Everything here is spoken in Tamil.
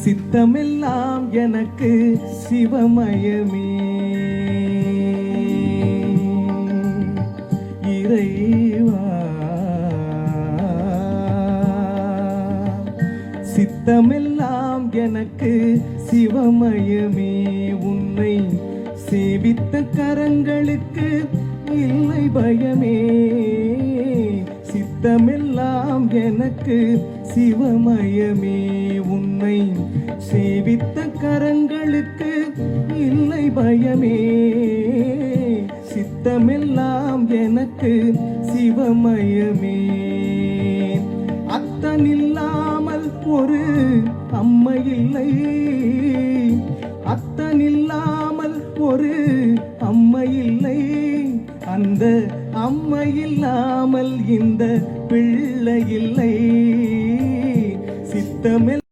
சித்தமெல்லாம் எனக்கு சிவமயமே. இறைவா சித்தமெல்லாம் எனக்கு சிவமயமே. உன்னை சேவித்த கரங்களுக்கு இல்லை பயமே. சித்தமெல்லாம் எனக்கு சிவமயமே. உன்னை சேவித்த கரங்களுக்கு இல்லை பயமே. சித்தமெல்லாம் எனக்கு சிவமயமே. அத்தனில்லாமல் ஒரு அம்மை இல்லை. அத்தனில்லாமல் ஒரு அம்மை இல்லை. அந்த அம்மை இல்லாமல் இந்த பிள்ளை இல்லை. சித்தமெல்லாம்